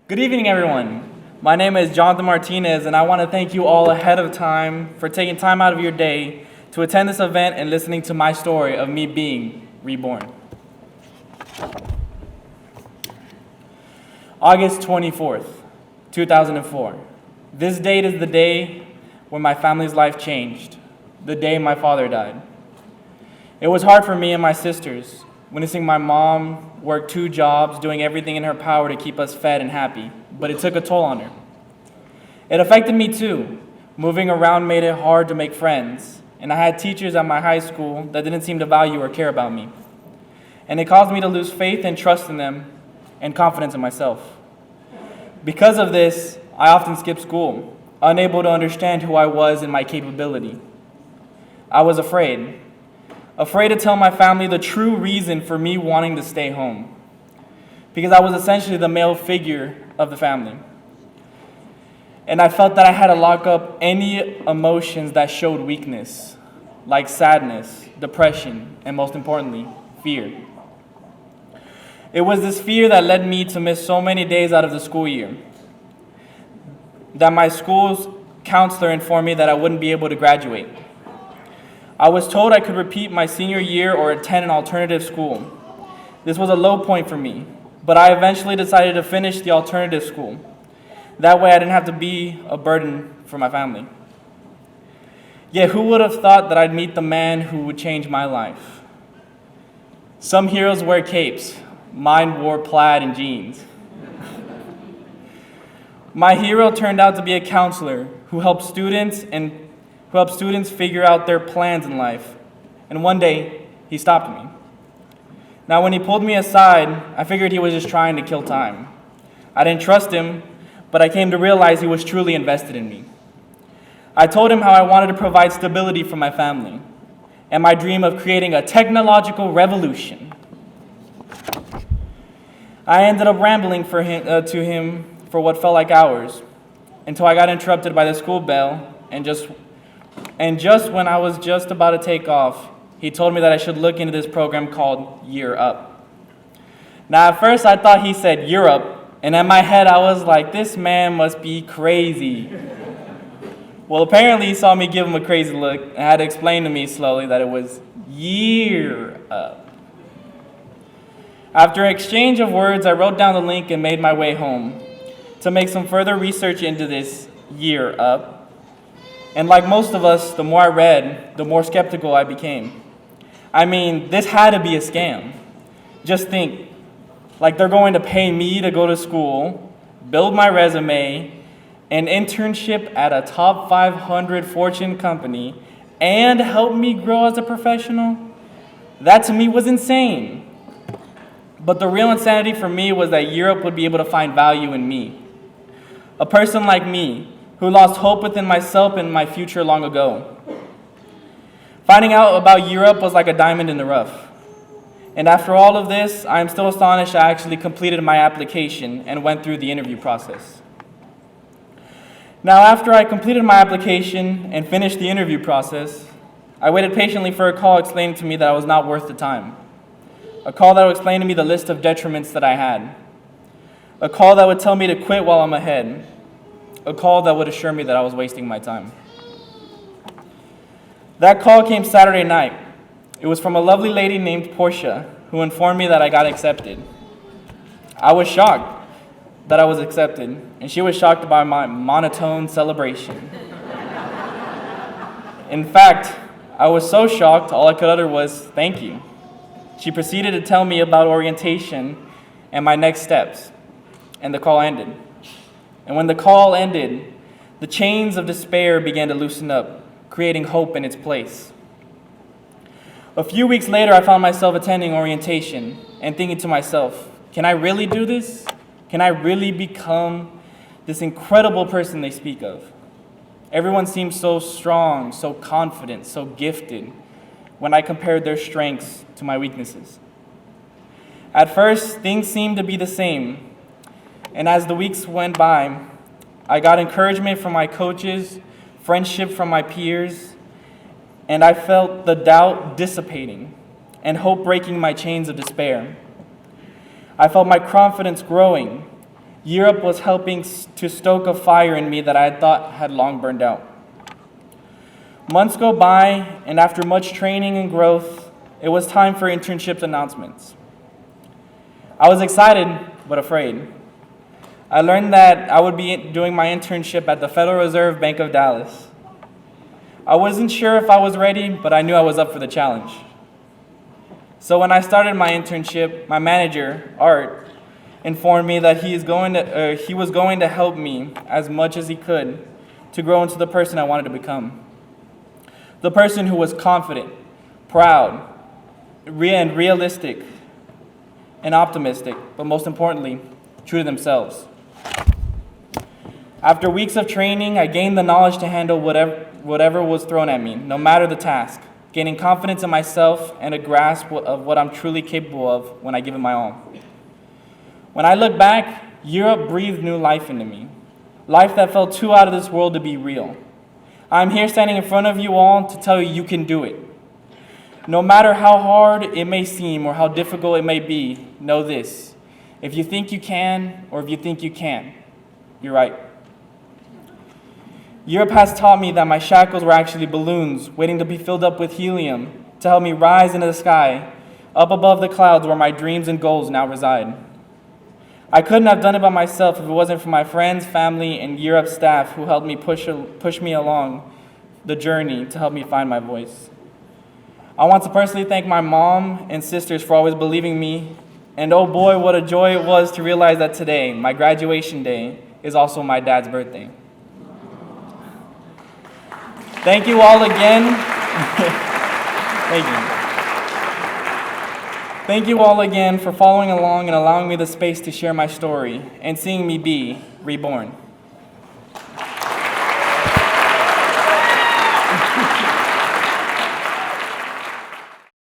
Good evening, everyone. My name is Jonathan Martinez, and I want to thank you all ahead of time for taking time out of your day to attend this event and listening to my story of me being reborn. August 24th, 2004. This date is the day when my family's life changed, the day my father died. It was hard for me and my sisters, witnessing my mom work 2 jobs, doing everything in her power to keep us fed and happy, but it took a toll on her. It affected me too. Moving around made it hard to make friends, and I had teachers at my high school that didn't seem to value or care about me. And it caused me to lose faith and trust in them and confidence in myself. Because of this, I often skipped school, unable to understand who I was and my capability. I was afraid to tell my family the true reason for me wanting to stay home, because I was essentially the male figure of the family. And I felt that I had to lock up any emotions that showed weakness, like sadness, depression, and most importantly, fear. It was this fear that led me to miss so many days out of the school year, that my school's counselor informed me that I wouldn't be able to graduate. I was told I could repeat my senior year or attend an alternative school. This was a low point for me, but I eventually decided to finish the alternative school. That way I didn't have to be a burden for my family. Yet who would have thought that I'd meet the man who would change my life? Some heroes wear capes. Mine wore plaid and jeans. My hero turned out to be a counselor who helped students figure out their plans in life. And one day, he stopped me. Now, when he pulled me aside, I figured he was just trying to kill time. I didn't trust him, but I came to realize he was truly invested in me. I told him how I wanted to provide stability for my family and my dream of creating a technological revolution. I ended up rambling to him for what felt like hours until I got interrupted by the school bell, and just when I was just about to take off, he told me that I should look into this program called Year Up. Now, at first I thought he said Europe, and in my head I was like, this man must be crazy. Well, apparently he saw me give him a crazy look and had to explain to me slowly that it was Year Up. After an exchange of words, I wrote down the link and made my way home to make some further research into this Year Up. And like most of us, the more I read, the more skeptical I became. I mean, this had to be a scam. Just think, like they're going to pay me to go to school, build my resume, an internship at a top 500 Fortune company, and help me grow as a professional? That to me was insane. But the real insanity for me was that Europe would be able to find value in me. A person like me, who lost hope within myself and my future long ago. Finding out about Europe was like a diamond in the rough. And after all of this, I am still astonished I actually completed my application and went through the interview process. Now, after I completed my application and finished the interview process, I waited patiently for a call explaining to me that I was not worth the time. A call that would explain to me the list of detriments that I had. A call that would tell me to quit while I'm ahead. A call that would assure me that I was wasting my time. That call came Saturday night. It was from a lovely lady named Portia, who informed me that I got accepted. I was shocked that I was accepted, and she was shocked by my monotone celebration. In fact, I was so shocked, all I could utter was, "Thank you." She proceeded to tell me about orientation and my next steps, and the call ended. And when the call ended, the chains of despair began to loosen up, creating hope in its place. A few weeks later, I found myself attending orientation and thinking to myself, can I really do this? Can I really become this incredible person they speak of? Everyone seems so strong, so confident, so gifted when I compared their strengths to my weaknesses. At first, things seemed to be the same. And as the weeks went by, I got encouragement from my coaches, friendship from my peers, and I felt the doubt dissipating and hope breaking my chains of despair. I felt my confidence growing, Europe was helping to stoke a fire in me that I thought had long burned out. Months go by, and after much training and growth, it was time for internships announcements. I was excited, but afraid. I learned that I would be doing my internship at the Federal Reserve Bank of Dallas. I wasn't sure if I was ready, but I knew I was up for the challenge. So when I started my internship, my manager, Art, informed me that he was going to help me as much as he could to grow into the person I wanted to become. The person who was confident, proud, and realistic, and optimistic, but most importantly, true to themselves. After weeks of training, I gained the knowledge to handle whatever was thrown at me, no matter the task, gaining confidence in myself and a grasp of what I'm truly capable of when I give it my all. When I look back, Europe breathed new life into me, life that felt too out of this world to be real. I'm here standing in front of you all to tell you you can do it. No matter how hard it may seem or how difficult it may be, know this. If you think you can, or if you think you can't, you're right. Europe has taught me that my shackles were actually balloons waiting to be filled up with helium to help me rise into the sky, up above the clouds where my dreams and goals now reside. I couldn't have done it by myself if it wasn't for my friends, family, and Europe staff who helped me push me along the journey to help me find my voice. I want to personally thank my mom and sisters for always believing me, and oh boy, what a joy it was to realize that today, my graduation day, is also my dad's birthday. Thank you all again. Thank you. Thank you all again for following along and allowing me the space to share my story and seeing me be reborn.